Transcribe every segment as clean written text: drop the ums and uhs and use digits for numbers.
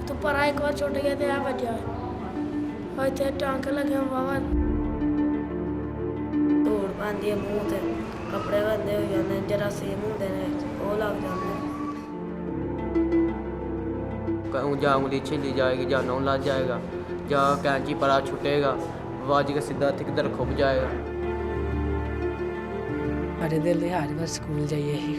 तो पर एक बार छुट गया तो आ बजा और इतने टांके लगे वावा धूड़ पैंदी है मूँह ते कपड़े गंदे हो जाते हैं जरासीम होंदे ने वो लग जाते हैं या उंगली छिली जाएगी या नौं लग जाएगा या कैंची परा छुटेगा वाज के सीधा किधर खुब जाएगा। हमारे दिल दे हर बार स्कूल जाइए ही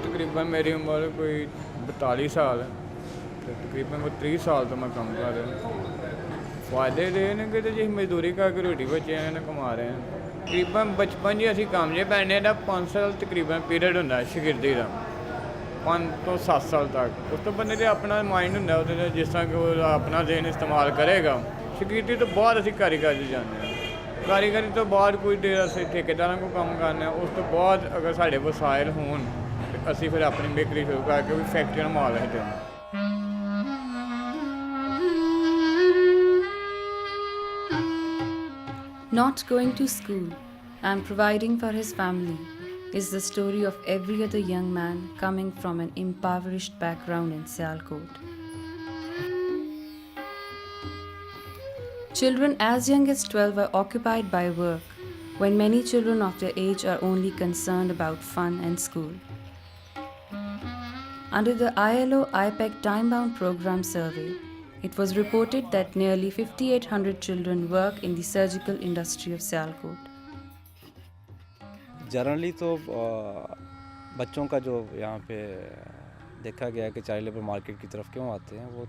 तकरीबन मेरी उम्र कोई 42 साल है तो तकरीबन कोई 30 साल तो मैं काम कर रहा हूँ। फायदे ये ने कि जी मजदूरी करके रोटी बच्चे ने कमा रहे हैं। तकरीबन बचपन जी असीं काम जे पैने दा 5 साल तकरीबन पीरियड होंदा शगिर्दी दा 5 तो 7 साल तक उस तो बंदे दे अपना माइंड होंदा उहदे जिस तरह कि वो अपना ज़हन इस्तेमाल करेगा। शगिर्दी तो बाद असीं कारीगर जाने कारीगरी तो बाद कोई देर असीं ठेकेदारां को काम करने उस तो बाद अगर साढ़े वसाइल होण असीं फिर अपनी बेकरी शुरू करके भी फैक्ट्री माल है देना। Not going to school and providing for his family is the story of every other young man coming from an impoverished background in Sialkot. Children as young as 12 are occupied by work, when many children of their age are only concerned about fun and school. Under the ILO IPEC time-bound program survey, it was reported that nearly 5,800 children work in the surgical industry of Sialkot. Generally तो बच्चों का जो यहाँ पे देखा गया कि child labour market की तरफ क्यों आते हैं वो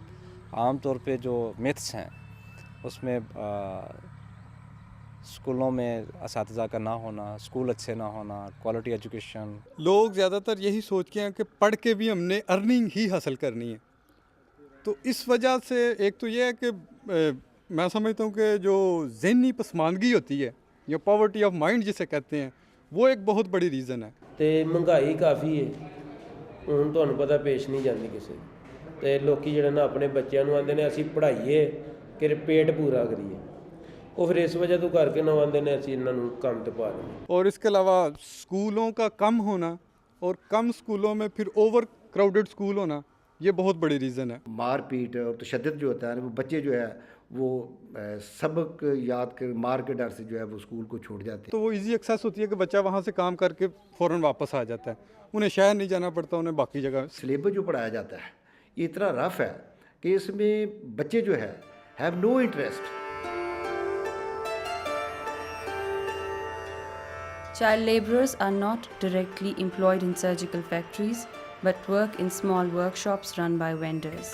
आम तौर पे जो मिथ्स हैं उसमें स्कूलों में असातिज़ा का ना होना, स्कूल अच्छे ना होना, क्वालिटी एजुकेशन। लोग ज़्यादातर यही सोच के हैं कि पढ़ के भी हमने अर्निंग ही हासिल करनी है। तो इस वजह से एक तो ये है कि मैं समझता हूँ कि जो ज़हनी पसमानदगी होती है या पॉवर्टी ऑफ माइंड जिसे कहते हैं वो एक बहुत बड़ी रीज़न है। तो महंगाई काफ़ी है ਹੁਣ ਤੁਹਾਨੂੰ ਪਤਾ ਪੇਸ਼ ਨਹੀਂ ਜਾਂਦੀ ਕਿਸੇ ਤੇ ਲੋਕੀ ਜਿਹੜੇ ਨਾ ਆਪਣੇ ਬੱਚਿਆਂ ਨੂੰ ਆਂਦੇ ਨੇ ਅਸੀਂ ਪੜ੍ਹਾਈਏ ਕਿ ਪੇਟ ਪੂਰਾ ਕਰੀਏ ਉਹ ਫਿਰ ਇਸ ਵਜ੍ਹਾ ਤੋਂ ਕਰਕੇ ਨਾ ਆਂਦੇ ਨੇ ਅਸੀਂ ਇਹਨਾਂ ਨੂੰ ਕੰਮ ਤੇ ਪਾ ਦਿੰਦੇ। और इसके अलावा स्कूलों का कम होना और कम स्कूलों में फिर ओवर क्राउडेड स्कूल होना ये बहुत बड़ी रीज़न है। मारपीट और तशद्दुद जो होता है वो बच्चे जो है वो सबक याद कर मार के डर से जो है वो स्कूल को छोड़ जाते हैं। तो वो इजी एक्सेस होती है कि बच्चा वहाँ से काम करके फ़ौरन वापस आ जाता है, उन्हें शहर नहीं जाना पड़ता, उन्हें बाकी जगह। सिलेबस जो पढ़ाया जाता है ये इतना रफ है कि इसमें बच्चे जो है have no interest. Child laborers are not directly employed in surgical factories, but work in small workshops run by vendors.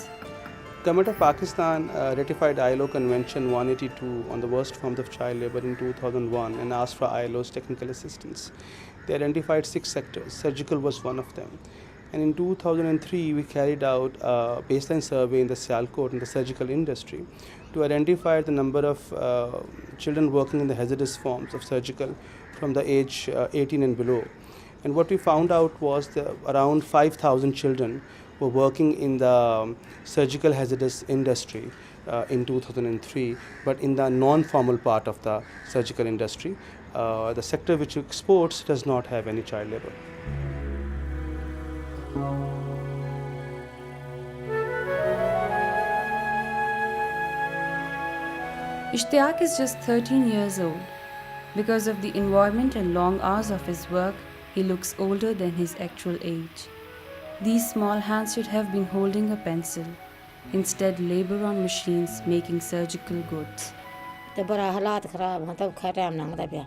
Government of Pakistan ratified ILO Convention 182 on the worst forms of child labor in 2001 and asked for ILO's technical assistance. They identified 6 sectors. Surgical was one of them. And in 2003, we carried out a baseline survey in the Sialkot in the surgical industry to identify the number of children working in the hazardous forms of surgical from the age 18 and below. And what we found out was that around 5,000 children were working in the surgical hazardous industry in 2003, but in the non-formal part of the surgical industry, the sector which exports does not have any child labor. Ishtiaq is just 13 years old. Because of the environment and long hours of his work, he looks older than his actual age. These small hands should have been holding a pencil. Instead, labor on machines making surgical goods. ਤੇ ਬੜਾ ਹਾਲਾਤ ਖਰਾਬ ਹਾਂ ਤਾਂ ਔਖਾ time ਲੰਘਦਾ ਪਿਆ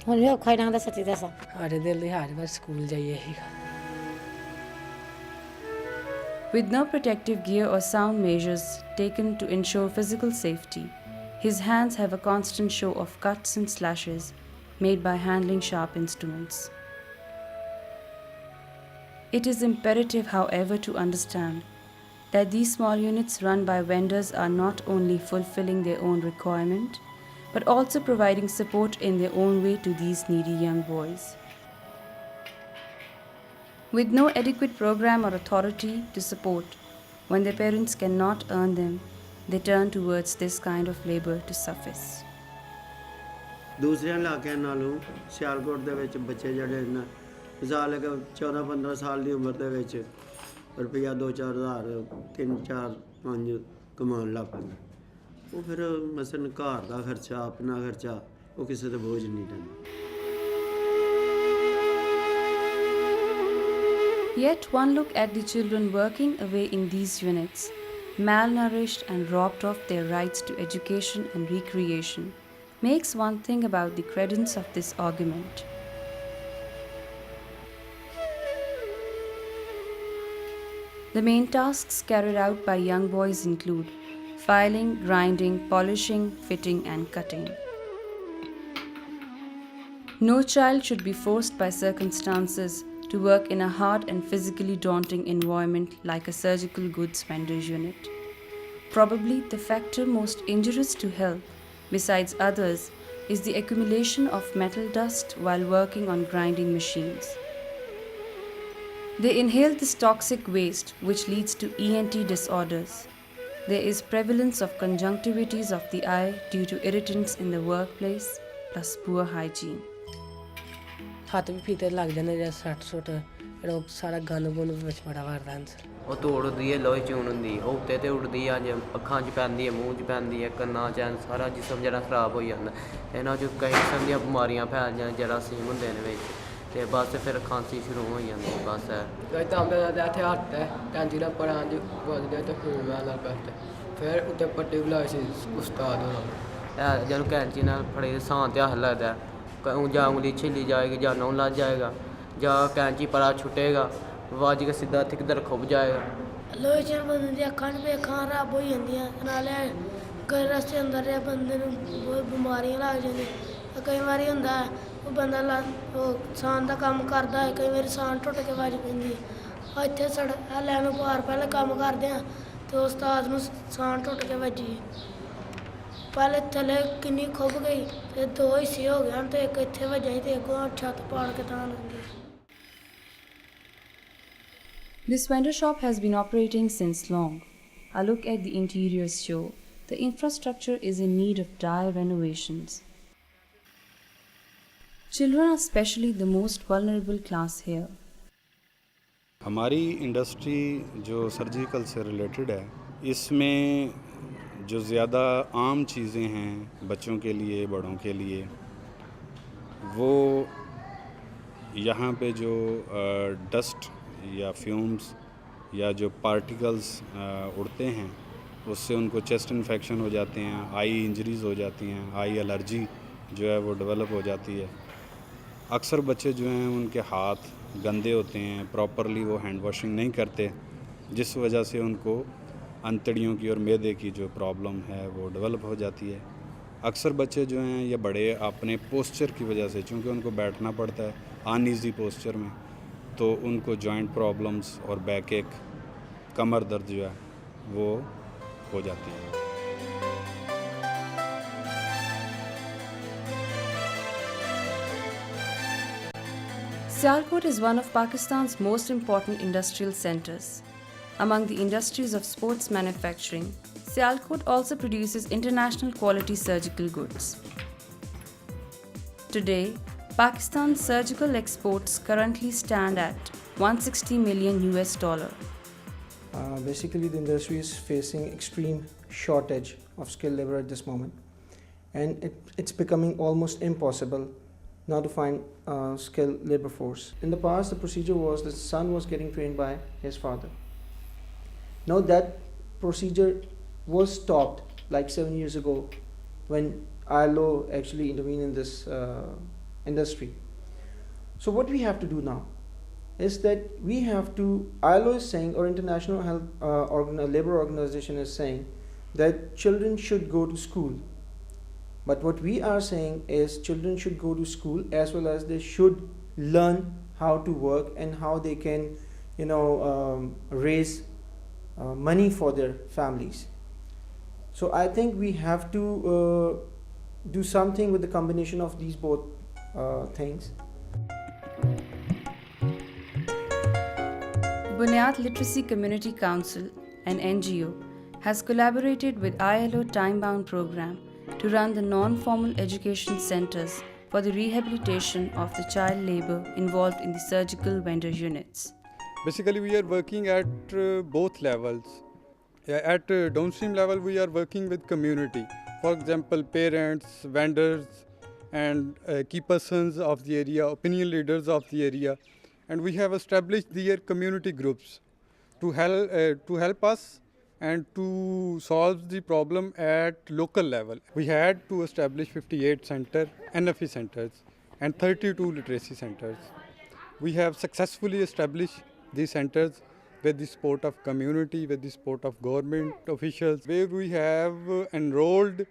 ਹੁਣ ਵੀ ਔਖਾ ਹੀ ਲੰਘਦਾ ਸੱਚੀ ਦੱਸਾਂ। हमारे दिल दे हर बार स्कूल जाइए ही With no protective gear or sound measures taken to ensure physical safety, his hands have a constant show of cuts and slashes made by handling sharp instruments. It is imperative, however, to understand that these small units run by vendors are not only fulfilling their own requirement, but also providing support in their own way to these needy young boys. With no adequate program or authority to support, when their parents cannot earn them, they turn towards this kind of labor to suffice. ਦੂਸਰਿਆਂ ਇਲਾਕਿਆਂ ਨਾਲੋਂ ਸਿਆਲਕੋਟ ਦੇ ਵਿੱਚ ਬੱਚੇ ਜਿਹੜੇ ਨੇ ਮਿਸਾਲ ਹੈ ਕਿ 14-15 ਸਾਲ ਦੀ ਉਮਰ ਦੇ ਵਿੱਚ ਰੁਪਈਆ 2-4 ਹਜ਼ਾਰ 3-4-5 ਕਮਾਉਣ ਲੱਗ ਪੈਂਦੇ। ਉਹ ਫਿਰ ਮਸਲਨ ਘਰ ਦਾ ਖਰਚਾ ਆਪਣਾ ਖਰਚਾ ਉਹ ਕਿਸੇ ਤੇ ਬੋਝ ਨਹੀਂ ਪੈਂਦਾ। Yet one look at the children working away in these units, malnourished and robbed of their rights to education and recreation, makes one think about the credence of this argument. The main tasks carried out by young boys include filing, grinding, polishing, fitting and cutting. No child should be forced by circumstances to work in a hard and physically daunting environment like a surgical goods vendor's unit. Probably the factor most injurious to health, besides others, is the accumulation of metal dust while working on grinding machines. They inhale this toxic waste, which leads to ENT disorders. There is prevalence of conjunctivitis of the eye due to irritants in the workplace, plus poor hygiene. ਹੱਥ ਵੀ ਫੀਤੇ ਲੱਗ ਜਾਂਦੇ ਜਾਂ ਸੱਟ ਜਿਹੜਾ ਉਹ ਸਾਰਾ ਗੰਦ ਗੁੰਦ ਵਿੱਚ ਬੜਾ ਵੜਦਾ ਅੰਦਰ। ਉਹ ਤੋੜਦੀ ਹੈ ਲੋਹੇ ਚੂਨ ਹੁੰਦੀ ਉਹ ਉੱਤੇ ਤੇ ਉੱਡਦੀ ਆ ਜੇ ਅੱਖਾਂ 'ਚ ਪੈਂਦੀ ਹੈ ਮੂੰਹ 'ਚ ਪੈਂਦੀ ਹੈ ਕੰਨਾਂ 'ਚ ਸਾਰਾ ਜਿਸਮ ਜਿਹੜਾ ਖਰਾਬ ਹੋ ਜਾਂਦਾ। ਇਹਨਾਂ 'ਚ ਕਈ ਕਿਸਮ ਦੀਆਂ ਬਿਮਾਰੀਆਂ ਫੈਲ ਜਾਂਦੀਆਂ ਜਰਾਸੀਮ ਹੁੰਦੇ ਨੇ ਵਿੱਚ ਤੇ ਬਸ ਫਿਰ ਖਾਂਸੀ ਸ਼ੁਰੂ ਹੋ ਜਾਂਦੀ ਬਸ ਹੈ। ਤਾਂ ਮੇਰਾ ਇੱਥੇ ਹੱਥ ਹੈ ਕੈਂਚੀ ਦਾ ਪਰਾਂ ਜੀ ਵੱਜ ਗਿਆ ਤੇ ਫਿਰ ਮੈਂ ਨਾਲ ਕਰਤਾ ਫਿਰ ਉੱਤੇ ਪੱਟੀ ਬੁਲਾਈ ਸੀ ਉਸਤਾਦ ਹੋਣਾ ਜਦੋਂ ਕੈਂਚੀ ਨਾਲ ਫੜੇ ਸਾਹ ਤੇ ਹੱਥ ਲੱਗਦਾ ਜਾਂ ਉਂਗਲੀ ਛਿੱਲੀ ਜਾਏਗੀ ਜਾਂ ਨਹੁੰ ਲੱਜ ਜਾਏਗਾ ਜਾਂ ਕੈਂਚੀ ਪਰਾ ਛੁੱਟੇਗਾ ਵੱਜ ਕੇ ਸਿੱਧਾ ਇੱਥੇ ਕਿਧਰ ਖੁੱਭ ਜਾਏਗਾ। ਲੋਹੇ ਚ ਬੰਦੇ ਦੀਆਂ ਅੱਖਾਂ 'ਚ ਵੇਖਾਂ ਖਰਾਬ ਹੋ ਜਾਂਦੀਆਂ ਨਾਲੇ ਕਈ ਰਸਤੇ ਅੰਦਰ ਰਿਹਾ ਬੰਦੇ ਨੂੰ ਬਹੁਤ ਬਿਮਾਰੀਆਂ ਲੱਗ ਜਾਂਦੀਆਂ। ਕਈ ਵਾਰੀ ਹੁੰਦਾ ਉਹ ਬੰਦਾ ਉਹ ਸਾਨ ਦਾ ਕੰਮ ਕਰਦਾ ਹੈ ਕਈ ਵਾਰੀ ਸਾਨ ਟੁੱਟ ਕੇ ਵੱਜ ਪੈਂਦੀ ਹੈ। ਇੱਥੇ ਸੜਕ ਲੈਣ ਨੂੰ ਪਾਰ ਪਹਿਲਾਂ ਕੰਮ ਕਰਦੇ ਹਾਂ ਅਤੇ ਉਸਤਾਦ ਨੂੰ ਸਾਨ ਟੁੱਟ ਕੇ ਵੱਜੀ ਪਹਿਲੇ ਥੱਲੇ ਕਿੰਨੀ ਖੁੱਭ ਗਈ ਤੇ 2 ਹਿੱਸੇ ਹੋ ਗਏ ਹਨ ਤੇ ਇੱਕ ਇੱਥੇ ਵੱਜਾ ਸੀ ਤੇ ਇੱਕ ਛੱਤ ਪਾੜ ਕੇ ਤਾਂ ਲੱਗੀ। This vendor shop has been operating since long. A look at the interiors show the infrastructure is in need of dire renovations. Children are especially the most vulnerable class here. हमारी इंडस्ट्री जो surgical से related है इसमें जो ज़्यादा आम चीज़ें हैं बच्चों के लिए बड़ों के लिए वो यहाँ पे जो डस्ट या फ्यूम्स या जो पार्टिकल्स उड़ते हैं उससे उनको चेस्ट इन्फेक्शन हो जाते हैं आई इंजरीज़ हो जाती हैं आई एलर्जी जो है वो डेवलप हो जाती है। अक्सर बच्चे जो हैं उनके हाथ गंदे होते हैं प्रॉपरली वो हैंड वॉशिंग नहीं करते जिस वजह से उनको अंतड़ियों की और मैदे की जो प्रॉब्लम है वो डेवलप हो जाती है। अक्सर बच्चे जो हैं ये बड़े अपने पोस्चर की वजह से चूँकि उनको बैठना पड़ता है अनईज़ी पोस्चर में तो उनको जॉइंट प्रॉब्लम्स और बैक एक कमर दर्द जो है वो हो जाती है। Sialkot is one of Pakistan's most important industrial centers. Among the industries of sports manufacturing, Sialkot also produces international quality surgical goods. Today, Pakistan's surgical exports currently stand at $160 million. Basically, the industry is facing extreme shortage of skilled labor at this moment, and it's becoming almost impossible now to find skilled labor force. In the past, the procedure was the son was getting trained by his father. Now that procedure was stopped like 7 years ago when ILO actually intervened in this industry. So what we have to do now is that we have to, ILO is saying, or International Labor Organization is saying that children should go to school. But what we are saying is children should go to school as well as they should learn how to work and how they can, raise money for their families. So I think we have to do something with the combination of these both things. Bunyad Literacy Community Council, an NGO, has collaborated with ILO Time-Bound Program to run the non-formal education centers for the rehabilitation of the child labor involved in the surgical vendor units. Basically, we are working at both levels. At downstream level, we are working with community. For example, parents, vendors, and key persons of the area, opinion leaders of the area. And we have established their community groups to help us and to solve the problem at local level. We had to establish 58 NFE centers and 32 literacy centers. We have successfully established these centers with the support of community, with the support of government officials, where we have enrolled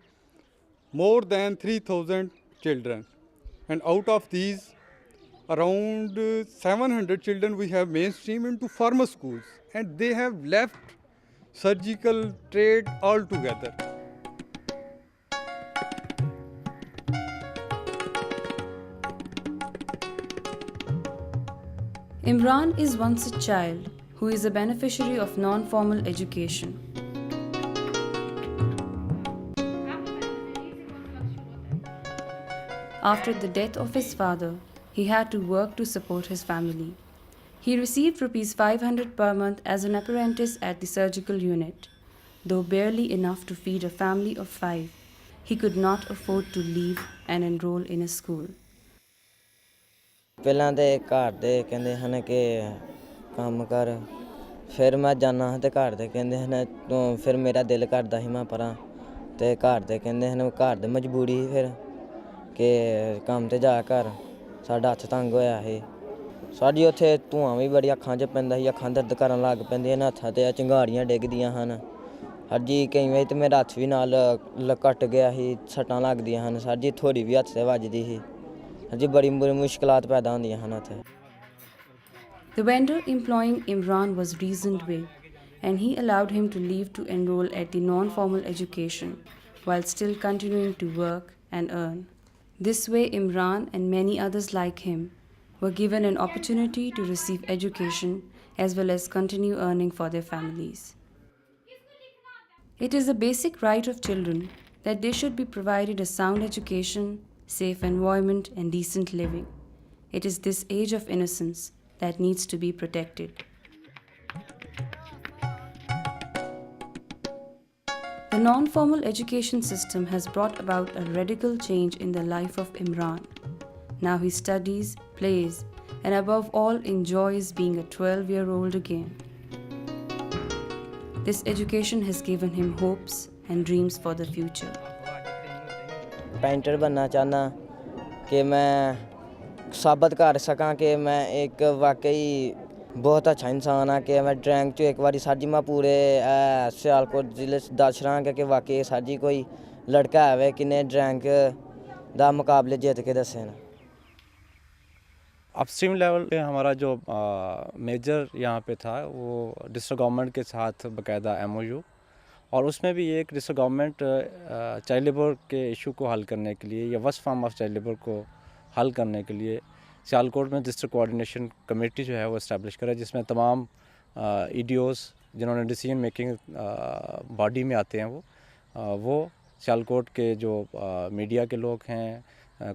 more than 3,000 children. And out of these, around 700 children we have mainstream into formal schools, and they have left surgical trade altogether. Imran is once a child who is a beneficiary of non-formal education. After the death of his father, he had to work to support his family. He received Rs 500 per month as an apprentice at the surgical unit. Though barely enough to feed a family of 5, he could not afford to leave and enroll in a school. ਪਹਿਲਾਂ ਤੇ ਘਰ ਦੇ ਕਹਿੰਦੇ ਹਨ ਕਿ ਕੰਮ ਕਰ, ਫਿਰ ਮੈਂ ਜਾਣਾ ਹਾਂ ਤੇ ਘਰ ਦੇ ਕਹਿੰਦੇ ਹਨ ਤੂੰ, ਫਿਰ ਮੇਰਾ ਦਿਲ ਕਰਦਾ ਸੀ ਮੈਂ ਪਰਾਂ ਤੇ ਘਰ ਦੇ ਕਹਿੰਦੇ ਹਨ ਘਰ ਦੇ ਮਜਬੂਰੀ ਸੀ ਫਿਰ ਕਿ ਕੰਮ ਤੇ ਜਾ ਕਰ, ਸਾਡਾ ਹੱਥ ਤੰਗ ਹੋਇਆ ਸੀ। ਸਾਡੀ ਉੱਥੇ ਧੂਆਂ ਵੀ ਬੜੀ ਅੱਖਾਂ 'ਚ ਪੈਂਦਾ ਸੀ, ਅੱਖਾਂ ਦਰਦ ਕਰਨ ਲੱਗ ਪੈਂਦੀਆਂ ਨੇ, ਹੱਥਾਂ 'ਤੇ ਚੰਗਾੜੀਆਂ ਡਿੱਗਦੀਆਂ ਹਨ। ਹਾਂਜੀ ਕਈ ਵਾਰੀ ਤਾਂ ਮੇਰਾ ਹੱਥ ਵੀ ਨਾਲ ਕੱਟ ਗਿਆ ਸੀ, ਸੱਟਾਂ ਲੱਗਦੀਆਂ ਹਨ। ਸਾਡੀ ਥੋੜੀ ਵੀ ਹੱਥ 'ਤੇ ਵੱਜਦੀ ਸੀ। ਹਾਂਜੀ ਬੜੀ ਮੁਸ਼ਕਲਾਤ ਪੈਦਾ ਹੁੰਦੀਆਂ ਹਨ ਉੱਥੇ। The vendor employing Imran was reasoned with, and he allowed him to leave to enroll at the non-formal education while still continuing to work and earn. This way, Imran and many others like him were given an opportunity to receive education as well as continue earning for their families. It is a basic right of children that they should be provided a sound education, safe environment, and decent living. It is this age of innocence that needs to be protected. The non-formal education system has brought about a radical change in the life of Imran. Now he studies, plays, and above all enjoys being a 12-year-old again. This education has given him hopes and dreams for the future. Painter बनना चाहना कि मैं साबित कर सकां कि मैं एक वाकई बहुत अच्छा इंसान हाँ कि मैं ड्राइंग चो एक बारी सर जी मैं पूरे सियालकोट जिले दस रहा कि वाकई सर जी कोई लड़का है किन्ने ड्राइंग दा मुकाबले जीत के दसे न। अपस्ट्रीम लेवल पे हमारा जो मेजर यहाँ पे था वो डिस्ट्रिक्ट गवर्नमेंट के साथ बाकायदा MOU, और उसमें भी एक डिस्ट्रिक्ट गवर्नमेंट चाइल्ड लेबर के इशू को हल करने के लिए या worst form of child labour को हल करने के लिए सियालकोट में डिस्ट्रिक्ट कोऑर्डिनेशन कमेटी जो है वो इस्टेब्लिश करा, जिसमें तमाम EDOs जिन्होंने डिसीजन मेकिंग बॉडी में आते हैं वो सियालकोट के जो मीडिया के लोग हैं,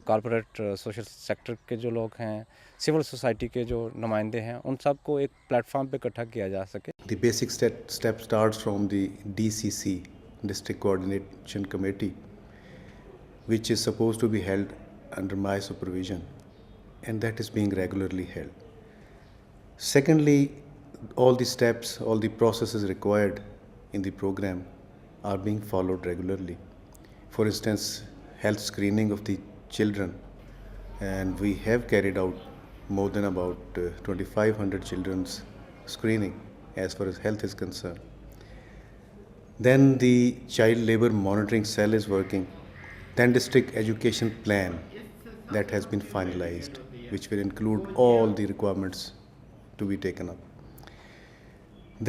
कॉरपोरेट सोशल सेक्टर के जो लोग हैं, सिविल सोसाइटी के जो नुमाइंदे हैं, उन सब को एक प्लेटफॉर्म पे इकट्ठा किया जा सके। The basic step starts from the DCC, District Coordination Committee, which is supposed to be held under my supervision, and that is being regularly held. Secondly, all the steps, all the processes required in the program are being followed regularly. For instance, health screening of the children, and we have carried out more than about 2,500 children's screening as far as health is concerned. Then the child labor monitoring cell is working. Then district education plan that has been finalized, which will include all the requirements to be taken up.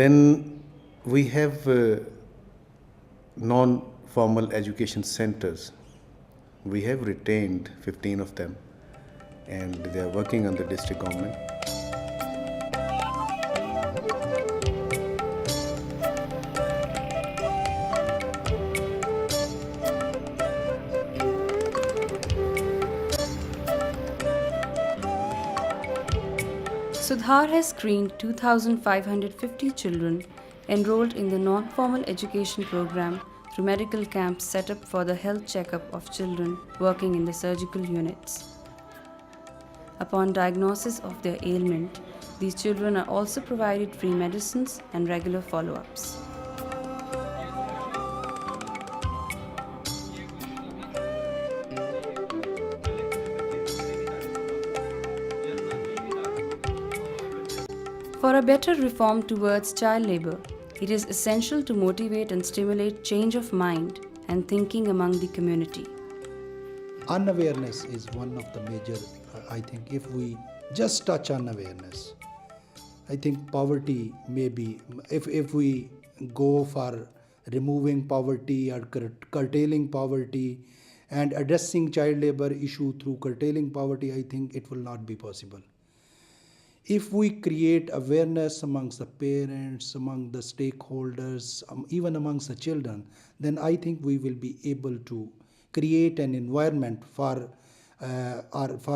Then we have non-formal education centers. We have retained 15 of them, and they are working under district government. Sudhar has screened 2,550 children enrolled in the non-formal education program through medical camps set up for the health checkup of children working in the surgical units. Upon diagnosis of their ailment, these children are also provided free medicines and regular follow-ups. For a better reform towards child labor, it is essential to motivate and stimulate change of mind and thinking among the community. Unawareness is one of the major, I think, if we just touch on awareness, I think poverty may be, if we go for removing poverty or curtailing poverty and addressing child labor issue through curtailing poverty, I think it will not be possible. If we create awareness amongst the parents, among the stakeholders, even amongst the children, then I think we will be able to create an environment for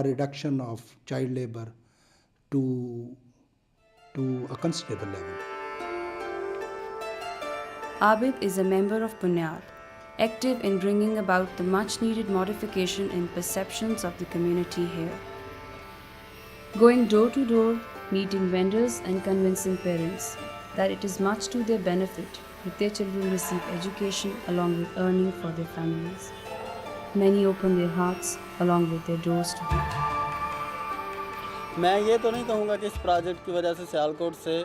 reduction of child labor to a considerable level. Abid is a member of Bunyad, active in bringing about the much needed modification in perceptions of the community here. Going door to door, meeting vendors and convincing parents that it is much to their benefit if their children receive education along with earning for their families. Many open their hearts along with their doors to them. मैं ये तो नहीं कहूँगा कि इस project की वजह से सियालकोट से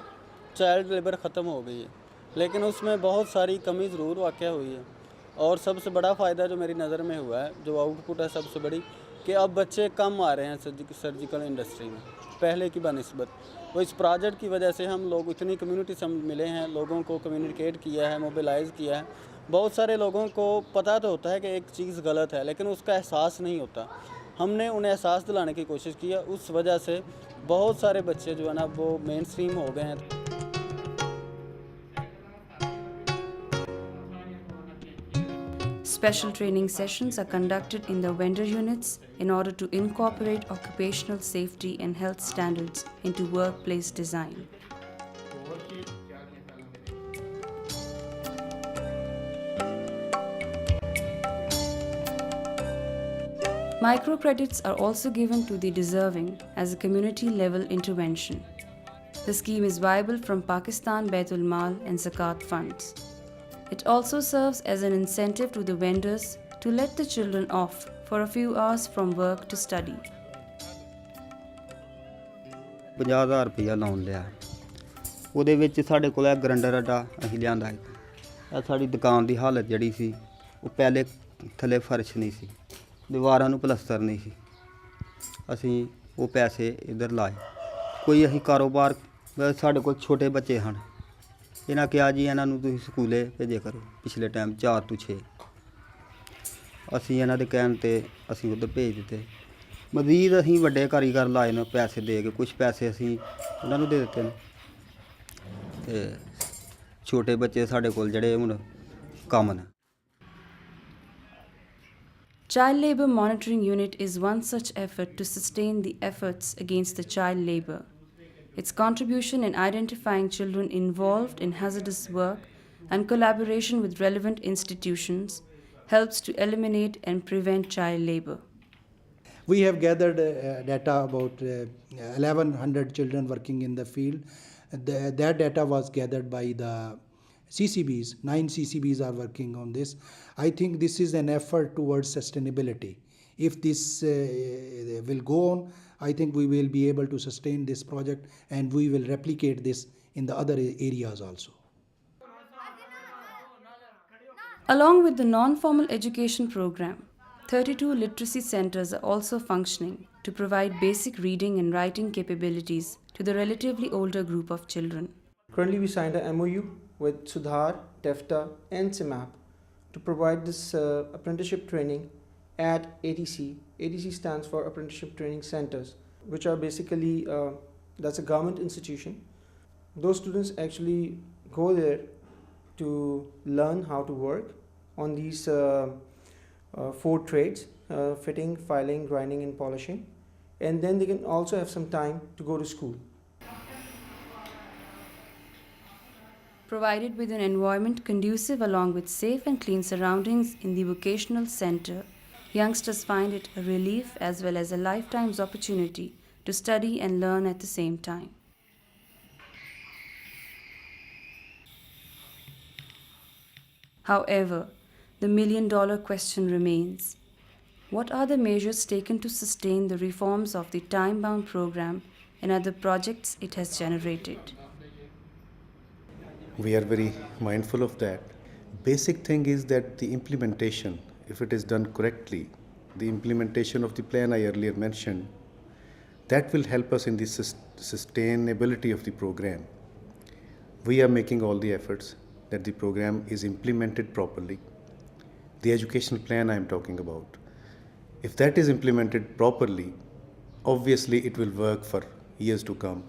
चाइल्ड लेबर ख़त्म हो गई है, लेकिन उसमें बहुत सारी कमी ज़रूर वाक़या हुई है। और सबसे बड़ा फ़ायदा जो मेरी नज़र में हुआ है, जो आउटपुट है सबसे बड़ी, कि अब बच्चे कम आ रहे हैं सर्जिकल इंडस्ट्री में पहले की बनिस्बत। तो इस प्रोजेक्ट की वजह से हम लोग इतनी कम्युनिटी से मिले हैं, लोगों को कम्युनिकेट किया है, मोबिलाइज़ किया है। बहुत सारे लोगों को पता तो होता है कि एक चीज़ गलत है, लेकिन उसका एहसास नहीं होता। हमने उन्हें एहसास दिलाने की कोशिश की है, उस वजह से बहुत सारे बच्चे जो है ना वो मेन स्ट्रीम हो गए हैं। Special training sessions are conducted in the vendor units in order to incorporate occupational safety and health standards into workplace design. Microcredits are also given to the deserving as a community level intervention. The scheme is viable from Pakistan Baitul Mal and Zakat funds. It also serves as an incentive to the vendors to let the children off for a few hours from work to study. 50,000 रुपया loan लिया ਉਹਦੇ ਵਿੱਚ ਸਾਡੇ ਕੋਲ ਇਹ ਗਰੰਡਰ ਅੱਡਾ ਅਸੀਂ ਲਿਆਂਦਾ ਹੈ। ਸਾਡੀ ਦੁਕਾਨ ਦੀ ਹਾਲਤ ਜਿਹੜੀ ਸੀ ਉਹ ਪਹਿਲੇ ਥੱਲੇ ਫਰਸ਼ ਨਹੀਂ ਸੀ, ਦੀਵਾਰਾਂ ਨੂੰ ਪਲਸਤਰ ਨਹੀਂ ਸੀ। ਅਸੀਂ ਉਹ ਪੈਸੇ ਇੱਧਰ ਲਾਏ। ਕੋਈ ਅਸੀਂ ਕਾਰੋਬਾਰ, ਸਾਡੇ ਕੋਲ ਛੋਟੇ ਬੱਚੇ ਹਨ, ਇਹਨਾਂ ਕਿਹਾ ਜੀ ਇਹਨਾਂ ਨੂੰ ਤੁਸੀਂ ਸਕੂਲੇ ਭੇਜਿਆ ਕਰੋ ਪਿਛਲੇ ਟਾਈਮ 4 ਤੋਂ 6। ਅਸੀਂ ਇਹਨਾਂ ਦੇ ਕਹਿਣ 'ਤੇ ਅਸੀਂ ਉੱਧਰ ਭੇਜ ਦਿੱਤੇ। ਮਜ਼ੀਦ ਅਸੀਂ ਵੱਡੇ ਕਾਰੀਗਰ ਲਾਏ ਨੇ ਪੈਸੇ ਦੇ ਕੇ, ਕੁਝ ਪੈਸੇ ਅਸੀਂ ਉਹਨਾਂ ਨੂੰ ਦੇ ਦਿੱਤੇ ਨੇ ਅਤੇ ਛੋਟੇ ਬੱਚੇ ਸਾਡੇ ਕੋਲ ਜਿਹੜੇ ਹੁਣ ਕੰਮ ਨੇ। Child Labour Monitoring Unit is one such effort to sustain the efforts against the child labour. Its contribution in identifying children involved in hazardous work and collaboration with relevant institutions helps to eliminate and prevent child labour. We have gathered data about 1,100 children working in the field. That data was gathered by the CCBs. 9 CCBs are working on this. I think this is an effort towards sustainability. If this will go on, I think we will be able to sustain this project and we will replicate this in the other areas also. Along with the non-formal education program, 32 literacy centers are also functioning to provide basic reading and writing capabilities to the relatively older group of children. Currently, we signed a MOU with Sudhar, TEFTA and CIMAP to provide this apprenticeship training at ATC. ATC stands for Apprenticeship Training Centers, which are basically, that's a government institution. Those students actually go there to learn how to work on these 4 trades, fitting, filing, grinding and polishing. And then they can also have some time to go to school. Provided with an environment conducive along with safe and clean surroundings in the vocational center, youngsters find it a relief as well as a lifetime's opportunity to study and learn at the same time. However, the million-dollar question remains. What are the measures taken to sustain the reforms of the time-bound program and other projects it has generated? We are very mindful of that. Basic thing is that the implementation, if it is done correctly, the implementation of the plan I earlier mentioned, that will help us in the sustainability of the program. We are making all the efforts that the program is implemented properly. The educational plan I am talking about. If that is implemented properly, obviously it will work for years to come.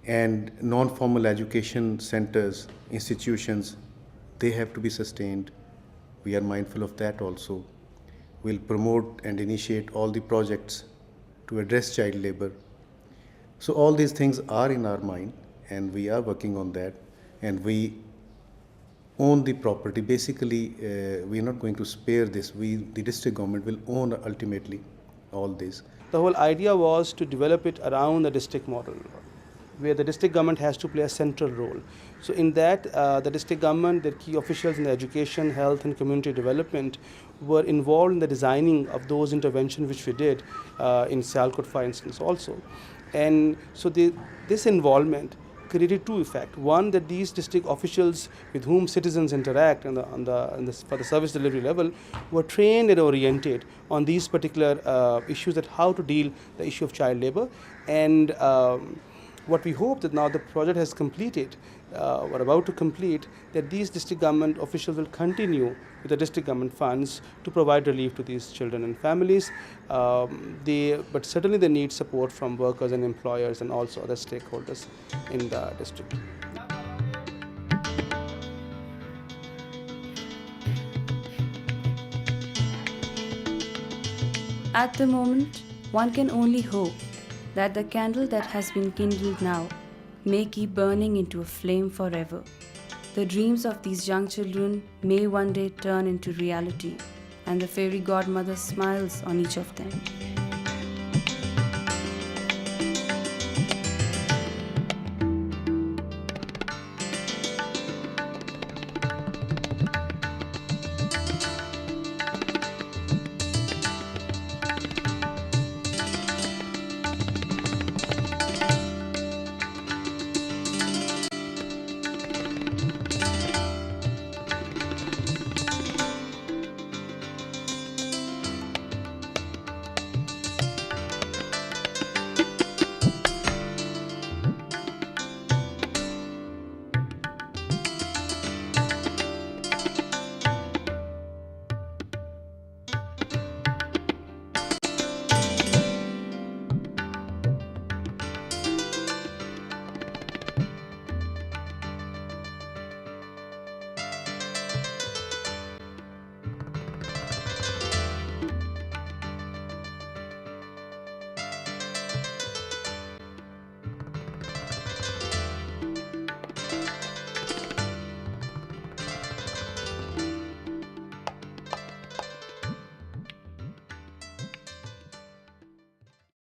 And non-formal education centers, institutions, they have to be sustained. We are mindful of that also. We'll promote and initiate all the projects to address child labor. So all these things are in our mind and we are working on that, and we own the property. Basically, we are not going to spare this. The district government will own ultimately all this. The whole idea was to develop it around the district model, where the district government has to play a central role. So in that, the district government, the key officials in the education, health and community development were involved in the designing of those interventions which we did in Sialkot, for instance, also. And so this involvement created two effects. One, that these district officials with whom citizens interact for the service delivery level were trained and oriented on these particular issues, that how to deal the issue of child labor. And what we hope that now the project has completed, or about to complete, that these district government officials will continue with the district government funds to provide relief to these children and families. But certainly they need support from workers and employers and also other stakeholders in the district. At the moment, one can only hope that the candle that has been kindled now may keep burning into a flame forever. The dreams of these young children may one day turn into reality, and the fairy godmother smiles on each of them.